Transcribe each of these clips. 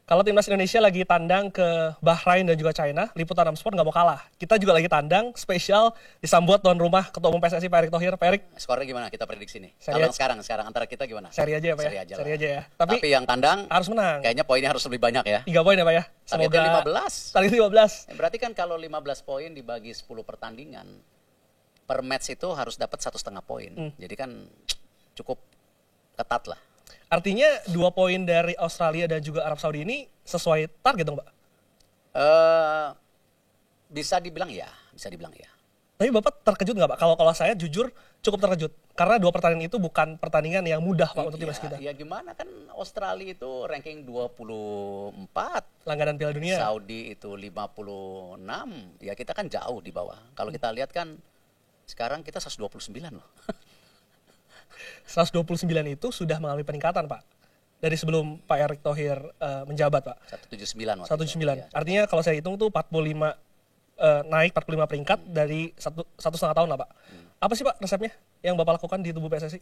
Kalau timnas Indonesia lagi tandang ke Bahrain dan juga China, Liputan 6 Sport nggak mau kalah. Kita juga lagi tandang spesial disambut tuan rumah Ketua Umum PSSI Pak Erick Thohir. Pak Erick, Skornya gimana kita prediksi nih? Seri Kalau sekarang antara kita gimana? seri aja ya Pak Seri ya. aja Seri lah. aja ya. Tapi yang tandang harus menang. kayaknya poinnya harus lebih banyak ya. 3 poin ya Pak ya. Targetnya Semoga 15. target 15. Berarti kan kalau 15 poin dibagi 10 pertandingan, per match itu harus dapat 1,5 poin. Jadi kan cukup ketat lah. Artinya 2 poin dari Australia dan juga Arab Saudi ini sesuai target dong Pak? Bisa dibilang ya, Tapi Bapak terkejut nggak Pak? Kalau saya jujur cukup terkejut. Karena 2 pertandingan itu bukan pertandingan yang mudah Pak untuk timnas kita. Ya gimana kan Australia itu ranking 24, Langganan Piala Dunia. Saudi itu 56, ya kita kan jauh di bawah. Kalau kita lihat kan sekarang kita 129 loh. 129 itu sudah mengalami peningkatan Pak. Dari sebelum Pak Erick Thohir menjabat Pak. 179 waktu 179. itu. Artinya kalau saya hitung tuh 45 naik 45 peringkat dari satu setengah tahun lah Pak. Apa sih Pak resepnya yang Bapak lakukan di tubuh PSSI?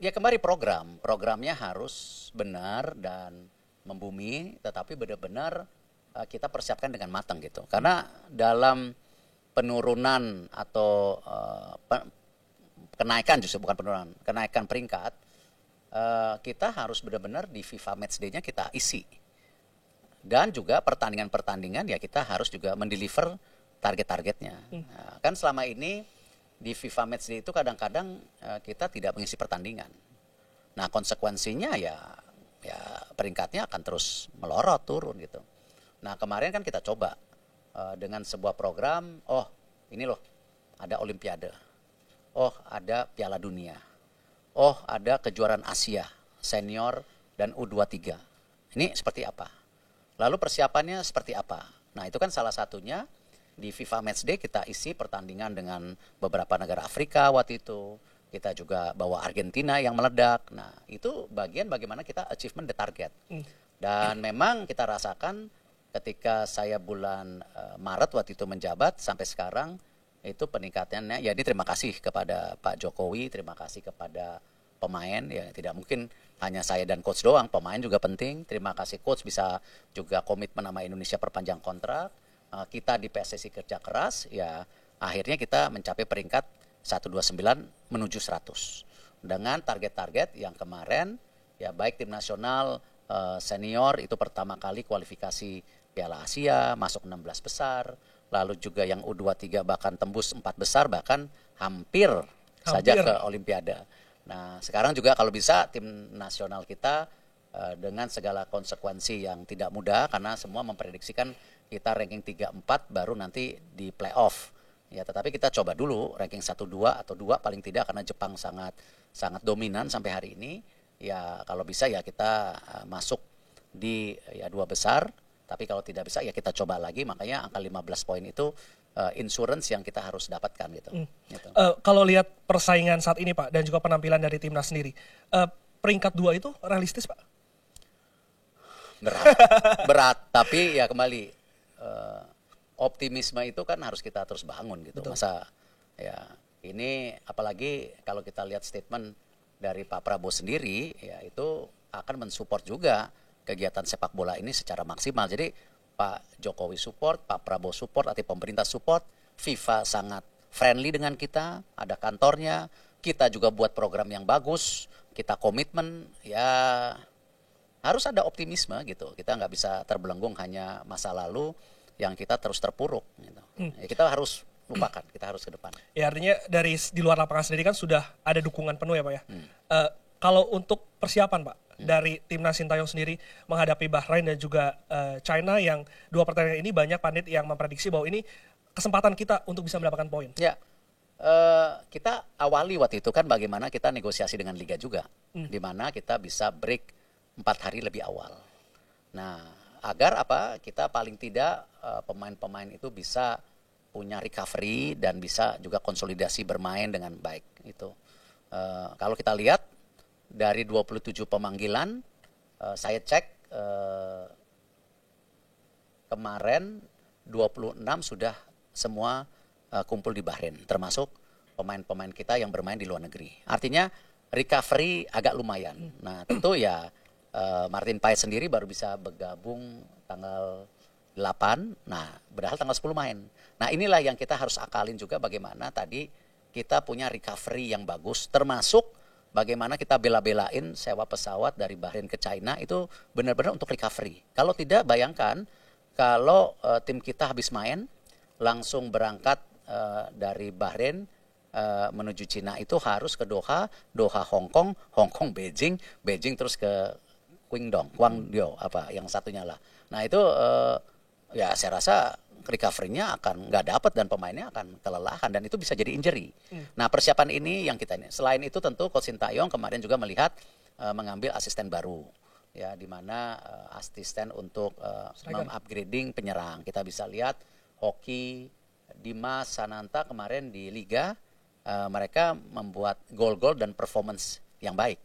Ya kembali programnya harus benar dan membumi, tetapi benar-benar kita persiapkan dengan matang gitu. Karena dalam penurunan atau kenaikan, justru bukan penurunan, kenaikan peringkat, kita harus benar-benar di FIFA Matchday-nya kita isi. Dan juga pertandingan-pertandingan ya kita harus juga mendeliver target-targetnya. Nah, kan selama ini di FIFA Matchday itu kadang-kadang kita tidak mengisi pertandingan. Nah konsekuensinya ya peringkatnya akan terus melorot turun gitu. Nah kemarin kan kita coba dengan sebuah program, ini loh ada Olimpiade, ada Piala Dunia, ada kejuaraan Asia senior dan U23. Ini seperti apa? Lalu persiapannya seperti apa? Nah itu kan salah satunya di FIFA Matchday kita isi pertandingan dengan beberapa negara Afrika waktu itu. Kita juga bawa Argentina yang meledak. Nah itu bagian bagaimana kita achievement the target. Dan memang kita rasakan ketika saya bulan Maret waktu itu menjabat sampai sekarang itu peningkatannya. Ya ini terima kasih kepada Pak Jokowi, terima kasih kepada pemain, ya tidak mungkin hanya saya dan coach doang, pemain juga penting. Terima kasih coach bisa juga komitmen sama Indonesia perpanjang kontrak. Kita di PSSI kerja keras, ya akhirnya kita mencapai peringkat 129 menuju 100. Dengan target-target yang kemarin, ya baik tim nasional senior itu pertama kali kualifikasi Piala Asia, masuk 16 besar. Lalu juga yang U23 bahkan tembus 4 besar, bahkan hampir saja ke Olimpiade. Nah sekarang juga kalau bisa tim nasional kita dengan segala konsekuensi yang tidak mudah karena semua memprediksikan kita ranking 3-4 baru nanti di playoff. Ya tetapi kita coba dulu ranking 1-2 atau 2 paling tidak karena Jepang sangat dominan sampai hari ini. Ya kalau bisa ya kita masuk di ya 2 besar, tapi kalau tidak bisa ya kita coba lagi. Makanya angka 15 poin itu insurance yang kita harus dapatkan gitu. Gitu. Kalau lihat persaingan saat ini Pak dan juga penampilan dari timnas sendiri, peringkat 2 itu realistis Pak? Berat, tapi ya kembali optimisme itu kan harus kita terus bangun gitu. Betul. Masa ya ini apalagi kalau kita lihat statement dari Pak Prabowo sendiri, ya itu akan mensupport juga kegiatan sepak bola ini secara maksimal. Jadi Pak Jokowi support, Pak Prabowo support, atau pemerintah support, FIFA sangat friendly dengan kita, ada kantornya, kita juga buat program yang bagus, kita komitmen, ya harus ada optimisme gitu. Kita nggak bisa terbelenggung hanya masa lalu yang kita terus terpuruk. Gitu. Ya, kita harus lupakan, kita harus ke depan. Ya artinya di luar lapangan sendiri kan sudah ada dukungan penuh ya Pak ya. Kalau untuk persiapan Pak, dari timnas Sintayong sendiri menghadapi Bahrain dan juga China yang 2 pertandingan ini banyak pandit yang memprediksi bahwa ini kesempatan kita untuk bisa mendapatkan poin. Ya, kita awali waktu itu kan bagaimana kita negosiasi dengan Liga juga, di mana kita bisa break 4 hari lebih awal. Nah, agar apa? Kita paling tidak pemain-pemain itu bisa punya recovery dan bisa juga konsolidasi bermain dengan baik. Itu kalau kita lihat dari 27 pemanggilan, saya cek kemarin 26 sudah semua kumpul di Bahrain, termasuk pemain-pemain kita yang bermain di luar negeri. Artinya recovery agak lumayan. Nah tentu ya Martin Paes sendiri baru bisa bergabung tanggal 8, nah padahal tanggal 10 main. Nah inilah yang kita harus akalin juga bagaimana tadi kita punya recovery yang bagus, termasuk bagaimana kita bela-belain sewa pesawat dari Bahrain ke China itu benar-benar untuk recovery. Kalau tidak, bayangkan kalau tim kita habis main, langsung berangkat dari Bahrain menuju Cina itu harus ke Doha, Doha Hong Kong, Hong Kong Beijing, Beijing terus ke Guangzhou apa yang satunya lah. Nah itu ya saya rasa recovery-nya akan nggak dapat dan pemainnya akan kelelahan dan itu bisa jadi injury. Nah persiapan ini yang kita ini. Selain itu tentu Coach Sintayong kemarin juga melihat mengambil asisten baru ya di mana asisten untuk upgrading penyerang. Kita bisa lihat Hoki, Dimas Sananta kemarin di Liga mereka membuat gol-gol dan performance yang baik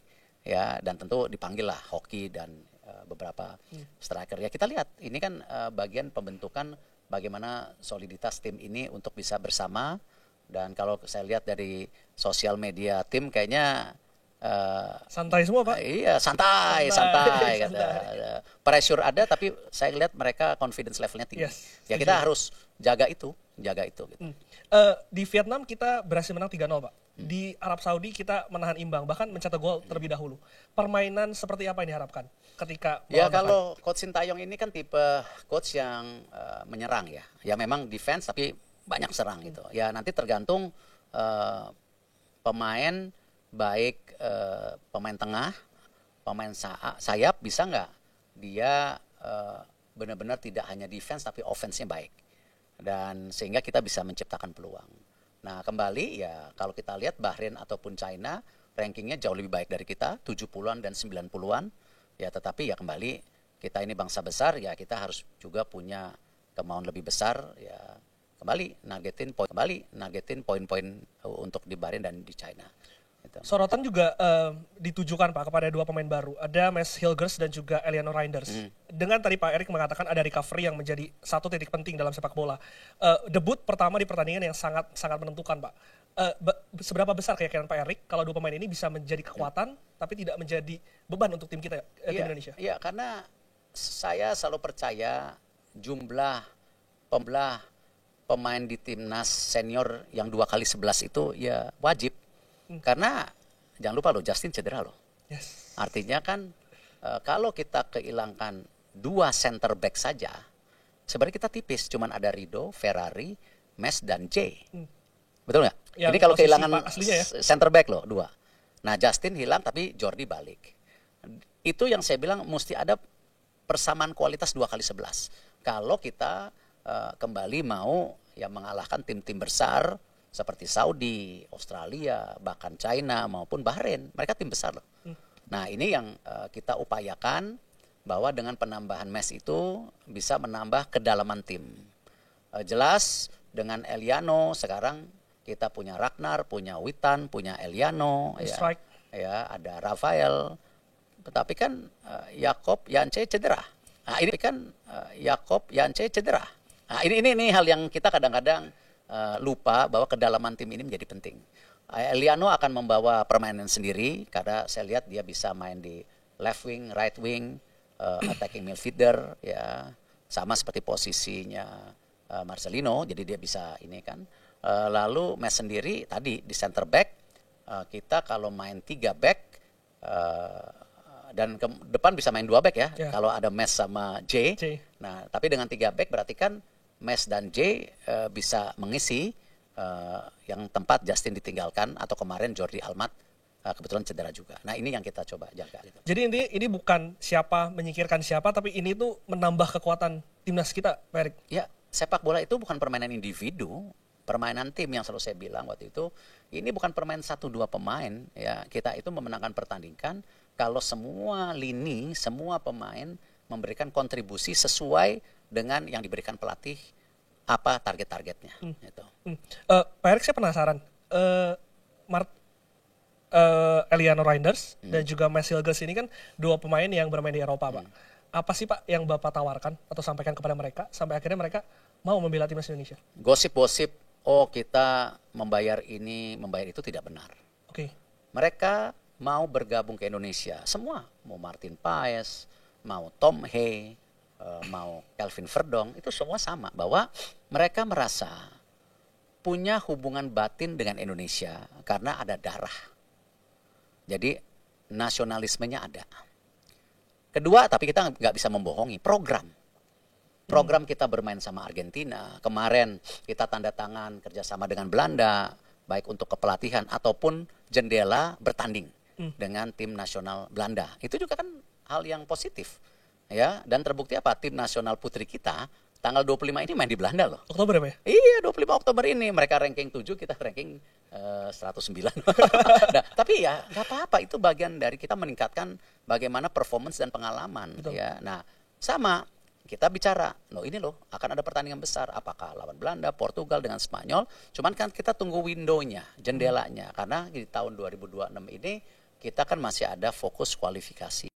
ya dan tentu dipanggil lah Hoki dan beberapa striker ya. Kita lihat ini kan bagian pembentukan bagaimana soliditas tim ini untuk bisa bersama dan kalau saya lihat dari sosial media tim kayaknya santai semua Pak. Iya santai. Pressure ada tapi saya lihat mereka confidence levelnya tinggi. Ya kita harus jaga itu gitu. Di Vietnam kita berhasil menang 3-0 Pak. Di Arab Saudi kita menahan imbang bahkan mencetak gol terlebih dahulu. Permainan seperti apa yang diharapkan ketika ya kalau Coach Sintayong ini kan tipe coach yang menyerang ya. Ya memang defense tapi banyak serang gitu. Ya nanti tergantung pemain baik pemain tengah, pemain sayap bisa nggak dia benar-benar tidak hanya defense tapi offense-nya baik dan sehingga kita bisa menciptakan peluang. Nah kembali ya kalau kita lihat Bahrain ataupun China rankingnya jauh lebih baik dari kita 70-an dan 90-an ya tetapi ya kembali kita ini bangsa besar ya kita harus juga punya kemauan lebih besar ya kembali nargetin poin-poin untuk di Bahrain dan di China. Sorotan juga ditujukan Pak kepada dua pemain baru. Ada Mads Hilgers dan juga Eliano Reinders. Dengan tadi Pak Erik mengatakan ada recovery yang menjadi satu titik penting dalam sepak bola. Debut pertama di pertandingan yang sangat menentukan Pak. Seberapa besar keyakinan Pak Erik kalau dua pemain ini bisa menjadi kekuatan tapi tidak menjadi beban untuk tim kita tim Indonesia? Iya, karena saya selalu percaya jumlah pemain di timnas senior yang 2x11 itu ya wajib. Karena jangan lupa loh Justin cedera loh. Artinya kan kalau kita kehilangan 2 center back saja, sebenarnya kita tipis. Cuman ada Rido, Ferrari, Mes dan J. Betul nggak? Ini kalau kehilangan center back loh 2. Nah Justin hilang tapi Jordi balik. Itu yang saya bilang mesti ada persamaan kualitas 2x11. Kalau kita kembali mau ya mengalahkan tim-tim besar seperti Saudi, Australia, bahkan China maupun Bahrain, mereka tim besar loh. Nah ini yang kita upayakan bahwa dengan penambahan Mes itu bisa menambah kedalaman tim. Jelas dengan Eliano sekarang kita punya Ragnar, punya Witan, punya Eliano, ya ada Rafael. Tetapi kan Yakob Yance cedera. Nah ini kan Yakob Yance cedera. Nah ini hal yang kita kadang-kadang lupa bahwa kedalaman tim ini menjadi penting. Eliano akan membawa permainan sendiri karena saya lihat dia bisa main di left wing, right wing, attacking midfielder ya sama seperti posisinya Marcelino jadi dia bisa ini kan. Lalu Mes sendiri tadi di center back kita kalau main 3 back dan ke depan bisa main 2 back ya. Kalau ada Mes sama J. Nah, tapi dengan 3 back berarti kan Mes dan J bisa mengisi yang tempat Justin ditinggalkan atau kemarin Jordi Almat kebetulan cedera juga. Nah ini yang kita coba jaga. Gitu. Jadi ini bukan siapa menyingkirkan siapa, tapi ini tuh menambah kekuatan timnas kita, Pak Erik. Ya, sepak bola itu bukan permainan individu, permainan tim yang selalu saya bilang waktu itu. Ini bukan permainan 1-2 pemain. Ya, kita itu memenangkan pertandingan kalau semua lini, semua pemain memberikan kontribusi sesuai dengan yang diberikan pelatih apa target-targetnya. Gitu. Pak Erik saya penasaran, Eliano Reinders dan juga Mads Hilgers ini kan 2 pemain yang bermain di Eropa, Pak. Apa sih Pak yang Bapak tawarkan atau sampaikan kepada mereka sampai akhirnya mereka mau membela timnas Indonesia? Gosip-gosip, oh kita membayar ini, membayar itu tidak benar. Oke. Mereka mau bergabung ke Indonesia, semua, mau Martin Paes, mau Tom He, mau Kelvin Verdong, itu semua sama, bahwa mereka merasa punya hubungan batin dengan Indonesia karena ada darah. Jadi nasionalismenya ada. Kedua, tapi kita nggak bisa membohongi, program kita bermain sama Argentina, kemarin kita tanda tangan kerjasama dengan Belanda, baik untuk kepelatihan ataupun jendela bertanding dengan tim nasional Belanda. Itu juga kan hal yang positif, ya. Dan terbukti apa? Tim nasional putri kita tanggal 25 ini main di Belanda loh. Oktober ya Pak ya? Iya, 25 Oktober ini. Mereka ranking 7, kita ranking 109. Nah, tapi ya nggak apa-apa, itu bagian dari kita meningkatkan bagaimana performance dan pengalaman. Betul. Ya. Nah, sama kita bicara, ini loh akan ada pertandingan besar, apakah lawan Belanda, Portugal dengan Spanyol. Cuman kan kita tunggu windownya, jendelanya, karena di tahun 2026 ini kita kan masih ada fokus kualifikasi.